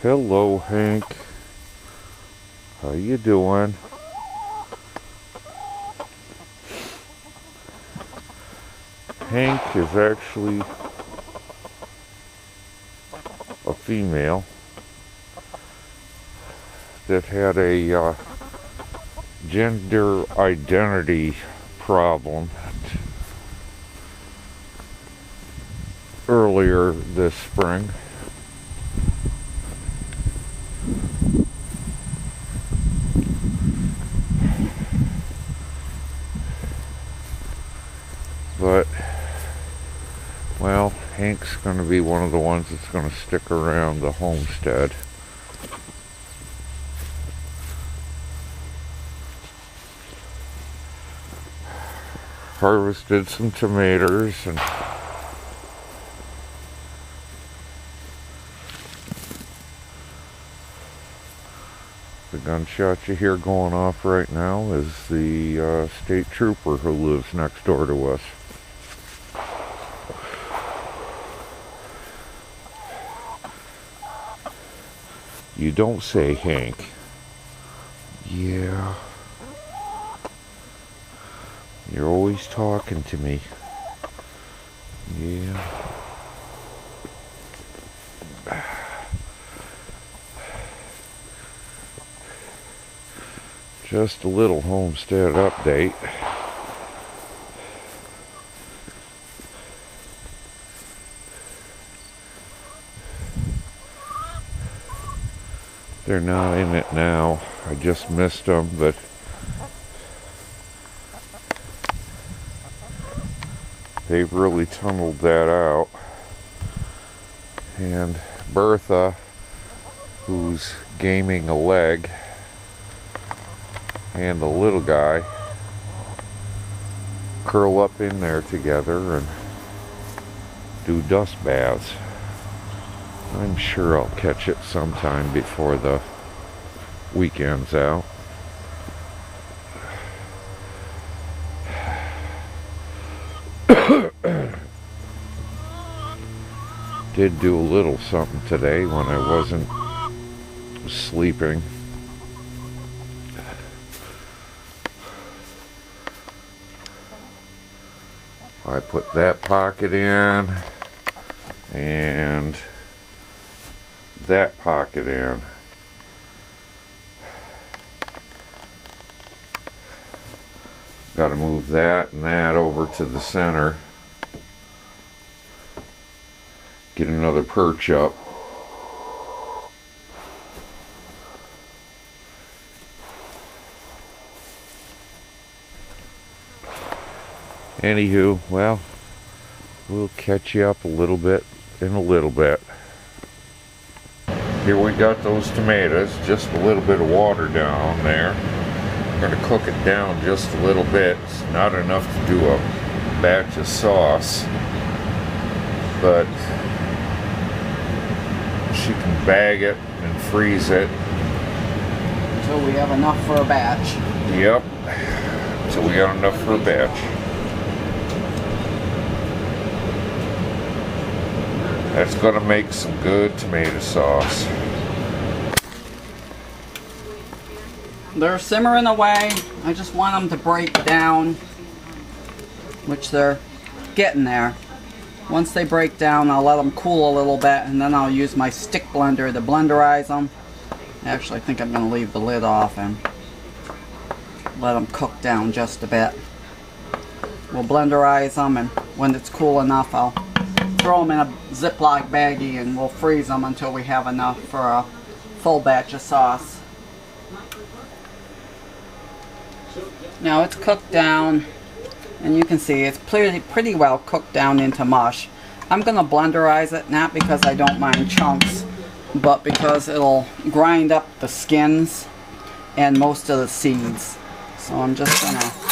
Hello, Hank. How you doing? Hank is actually a female that had a gender identity problem earlier this spring. But, well, Hank's going to be one of the ones that's going to stick around the homestead. Harvested some tomatoes and the gunshot you hear going off right now is the state trooper who lives next door to us. You don't say, Hank. Yeah. You're always talking to me. Yeah. Just a little homestead update. They're not in it now. I just missed them, but they've really tunneled that out. And Bertha, who's gaming a leg, and the little guy curl up in there together and do dust baths. I'm sure I'll catch it sometime before the weekend's out. Did do a little something today when I wasn't sleeping. I put that pocket in and that pocket in. Got to move that and that over to the center. Get another perch up. Anywho, well, we'll catch you up a little bit in a little bit. Here we got those tomatoes, just a little bit of water down there. I'm going to cook it down just a little bit. It's not enough to do a batch of sauce, but she can bag it and freeze it. Until we have enough for a batch. Yep, until we got enough for a batch. That's going to make some good tomato sauce. They're simmering away. I just want them to break down, which they're getting there. Once they break down, I'll let them cool a little bit, and then I'll use my stick blender to blenderize them. Actually, I think I'm going to leave the lid off and let them cook down just a bit. We'll blenderize them, and when it's cool enough, I'll throw them in a Ziploc baggie and we'll freeze them until we have enough for a full batch of sauce. Now it's cooked down, and you can see it's pretty well cooked down into mush. I'm going to blenderize it, not because I don't mind chunks, but because it'll grind up the skins and most of the seeds. So I'm just going to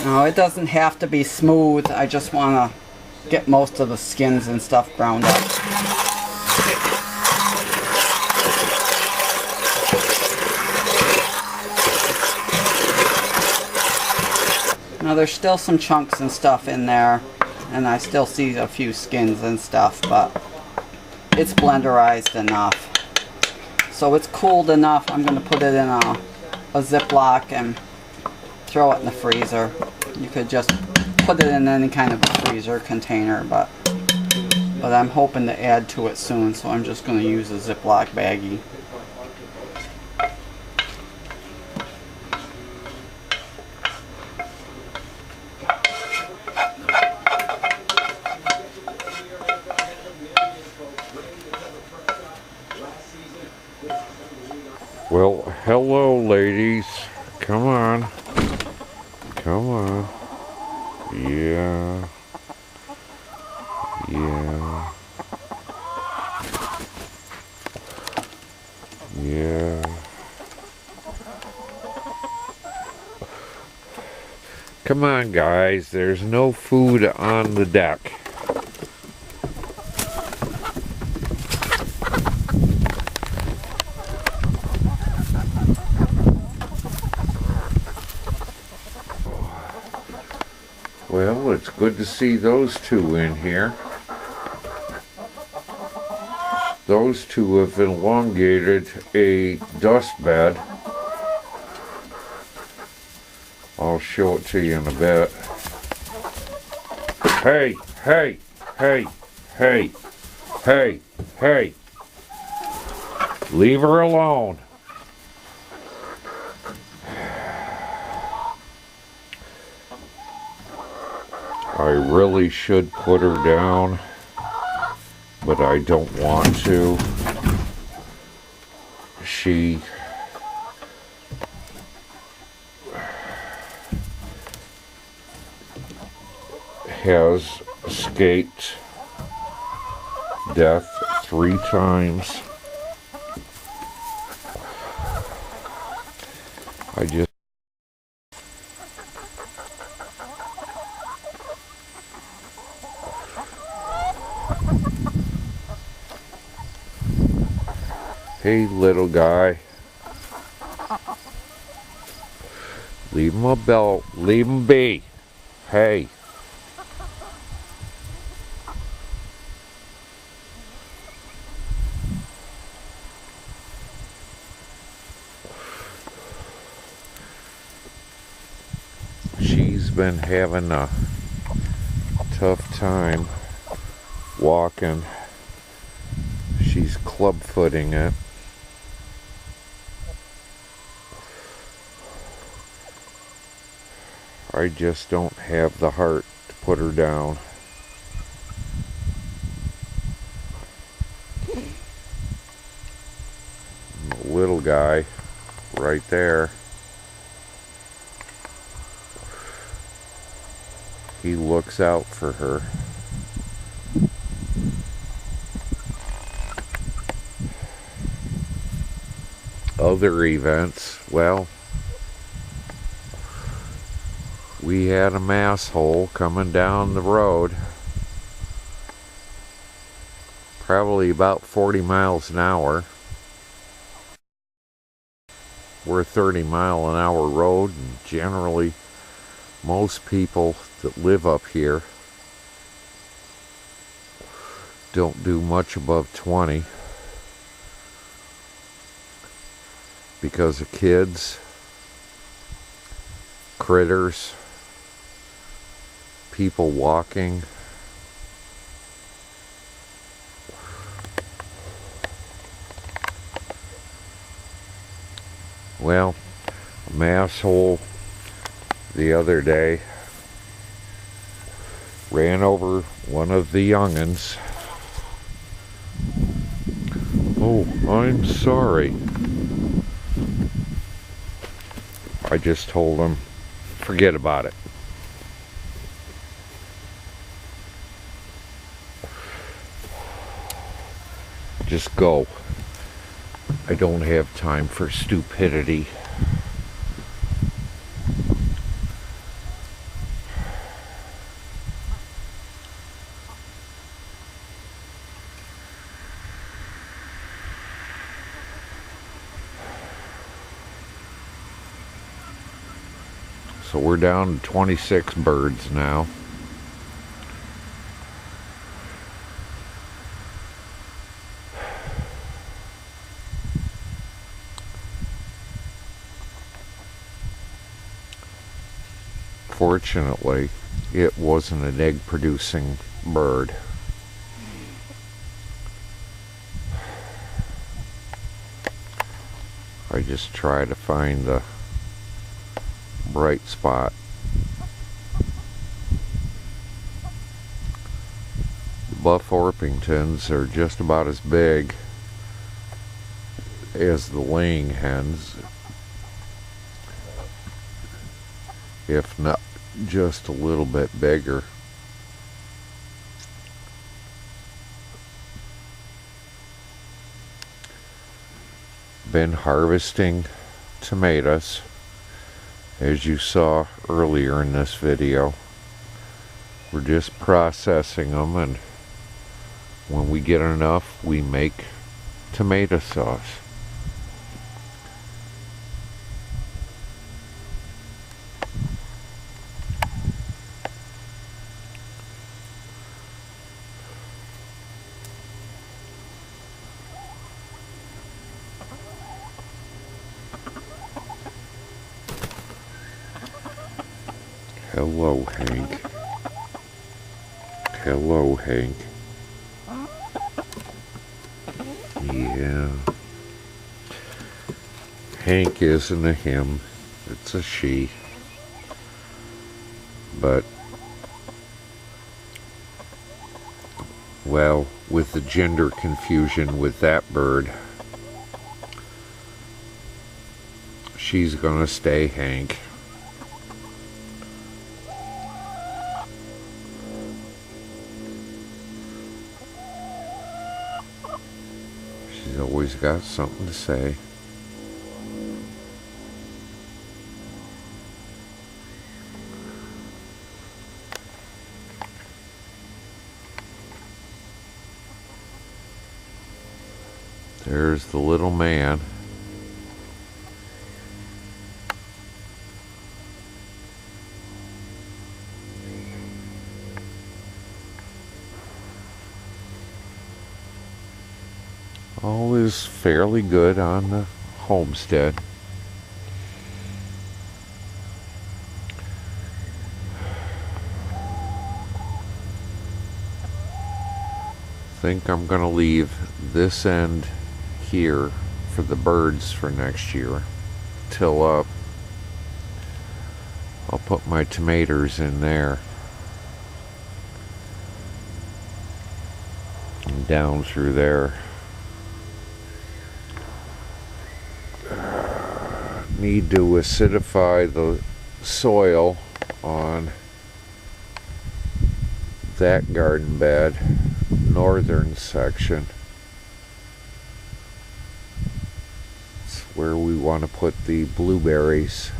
No, it doesn't have to be smooth. I just want to get most of the skins and stuff ground up. there's still some chunks and stuff in there, and I still see a few skins and stuff, but it's blenderized enough. So it's cooled enough. I'm going to put it in a Ziploc and throw it in the freezer. You could just put it in any kind of a freezer container, but I'm hoping to add to it soon, so I'm just going to use a Ziploc baggie. Well, hello ladies. Come on. Come on. Yeah. Yeah. Yeah. Come on, guys. There's no food on the deck. Well, it's good to see those two in here. Those two have elongated a dust bed. I'll show it to you in a bit. Hey, hey, hey, hey, hey, hey. Leave her alone. I really should put her down, but I don't want to. She has escaped death 3 times. I just Hey, little guy. Leave him a belt. Leave him be. Hey. She's been having a tough time walking. She's clubfooting it. I just don't have the heart to put her down. The little guy right there. He looks out for her. Other events, well, we had a mass hole coming down the road, probably about 40 miles an hour. We're a 30-mile-an-hour road, and generally most people that live up here don't do much above 20 because of kids, critters, people walking. Well, a mass hole the other day ran over one of the young'uns. Oh, I'm sorry. I just told him, forget about it. Just go. I don't have time for stupidity. So we're down to 26 birds now. Fortunately, it wasn't an egg producing bird. I just try to find the bright spot. The buff Orpingtons are just about as big as the laying hens, if not just a little bit bigger. Been harvesting tomatoes, as you saw earlier in this video. We're just processing them, and when we get enough, we make tomato sauce. Hello, Hank. Hello, Hank. Yeah. Hank isn't a him, it's a she. But, well, with the gender confusion with that bird, she's gonna stay Hank. She's always got something to say. There's the little man. All is fairly good on the homestead. Think I'm gonna leave this end here for the birds for next year. Till up, I'll put my tomatoes in there. And down through there. Need to acidify the soil on that garden bed, northern section. It's where we want to put the blueberries.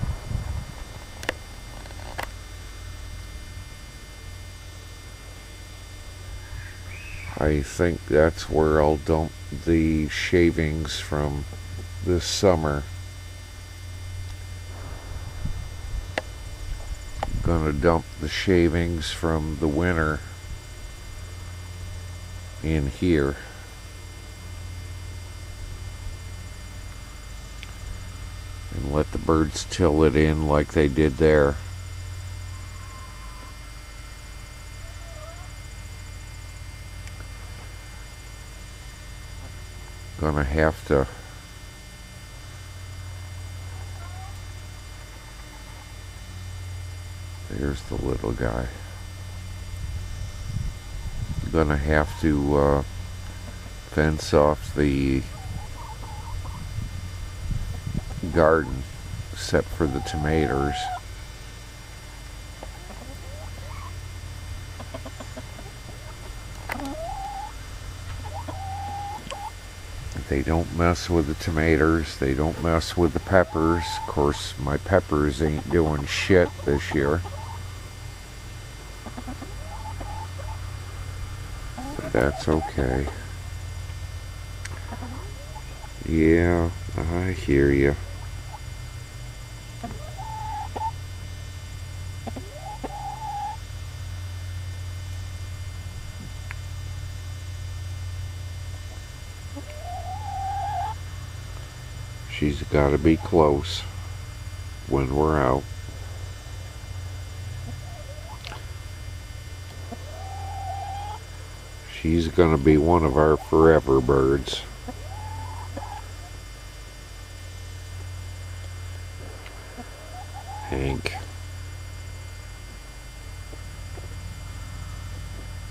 I think that's where I'll dump the shavings from this summer. Gonna dump the shavings from the winter in here. And let the birds till it in like they did there. Gonna have to there's the little guy. Gonna have to fence off the garden except for the tomatoes. They don't mess with the tomatoes, they don't mess with the peppers. Of course, my peppers ain't doing shit this year. But that's okay. Yeah, I hear you. She's got to be close when we're out. She's going to be one of our forever birds. Hank.